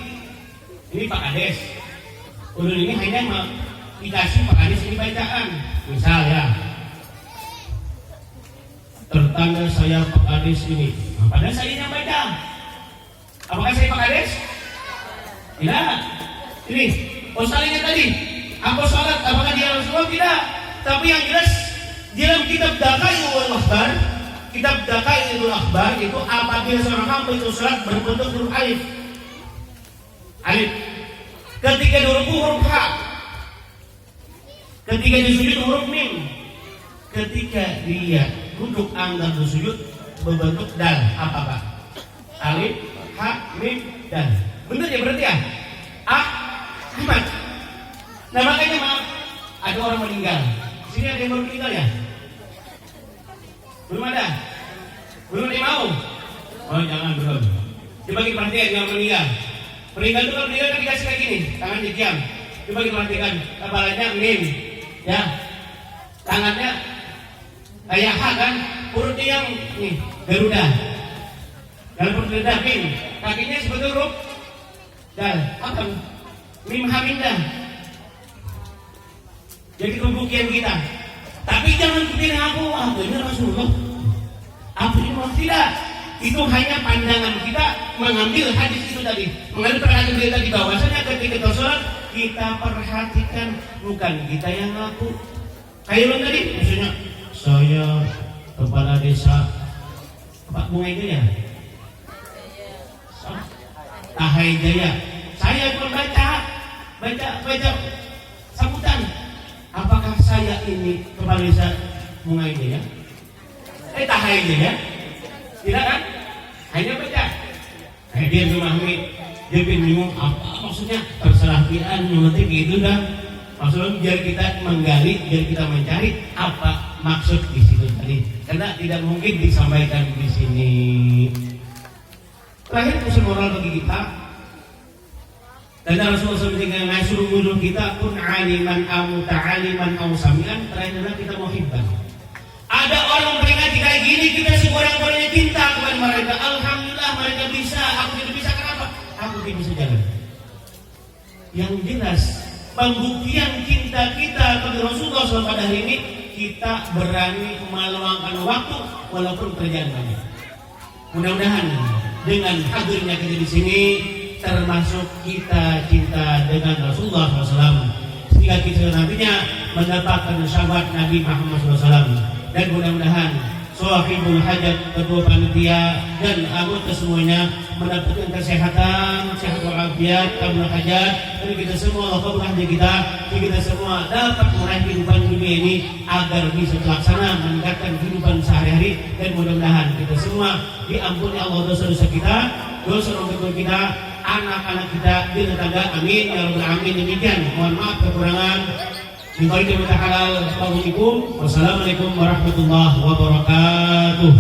Ini Pak Kades. Udin ini hanya dikasih Pak Kades ini bacaan. Misal ya, tertanda saya Pak Kades ini. Padahal saya yang baca. Apakah saya Pak Kades? Tidak. Ini posalnya tadi. Apa sholat? Apakah dia Rasulullah? Tidak. Tapi yang jelas dalam kitab Daqaiqul Akhbar, kitab Daqaiqul Akhbar itu apabila seorang hamba itu sholat berbentuk huruf alif. Alif. Ketika diruku huruf ha. Ketika disujud huruf mim. Ketika dia duduk angkat bersujud berbentuk dal. Apa Pak? Alif, ha, mim, dal. Benar ya berarti ya? Ahmad. Nah makanya maaf, ada orang meninggal. Sini ada yang baru meninggal ya? Belum ada? Belum ada yang mau? Oh jangan belum. Coba kita perhatikan yang meninggal. Meninggal itu kalau meninggal kan dikasih kayak gini, tangan dikiam. Coba kita perhatikan, kepalanya mim, ya. Tangannya kayak H kan, urutnya yang nih, Garuda. Dalam urut Garuda, mim. Kakinya seperti huruf dal, apa? Mim hamindah. Jadi kebukian kita. Tapi jangan pikir aku ini Rasulullah. Aku ini tidak. Itu hanya pandangan kita mengambil hadis itu tadi. Mengambil perhatian kita di bahwasanya ketika kita sholat, kita perhatikan bukan kita yang ngaku. Kayak tadi, maksudnya saya kepala desa Pak Bunga itu ya, Tahai Jaya. Saya pun baca sambutan. Apakah saya ini kepala desa Bunga itu ya? Tahai Jaya? Tidak kan? Hanya baca. Dia memahami, dia bingung apa maksudnya terserah Quran, yang penting gitu dah. Maksudnya biar kita menggali, biar kita mencari apa maksud di situ tadi. Karena tidak mungkin disampaikan di sini. Terakhir pesan moral bagi kita. Dan Rasulullah SAW ngasuruh mulut kita pun aliman amu ta'aliman amu samian. Terakhir adalah kita muhibban. Ada orang peringati kayak gini, kita seorang-orangnya cinta kepada mereka. Alhamdulillah mereka bisa, aku tidak bisa. Kenapa? Aku tidak bisa jalan. Yang jelas pembuktian cinta kita kepada Rasulullah SAW pada hari ini, kita berani meluangkan waktu walaupun kerjaan banyak. Mudah-mudahan dengan hadirnya kita di sini termasuk kita cinta dengan Rasulullah SAW, sehingga kita nantinya mendapatkan sahabat Nabi Muhammad SAW. Dan mudah-mudahan sahibul hajat, ketua panitia dan anggota semuanya mendapatkan kesehatan, sehat walafiat, kabul hajat, dan kita semua kabul hajat kita semua dapat meraih kehidupan dunia ini agar bisa terlaksana meningkatkan kehidupan sehari-hari. Dan mudah-mudahan kita semua diampuni Allah dosa-dosa kita, dosa orang tua kita, anak-anak kita di tetangga. Amin ya rabbal alamin. Demikian, mohon maaf kekurangan. Wassalamualaikum warahmatullahi wabarakatuh.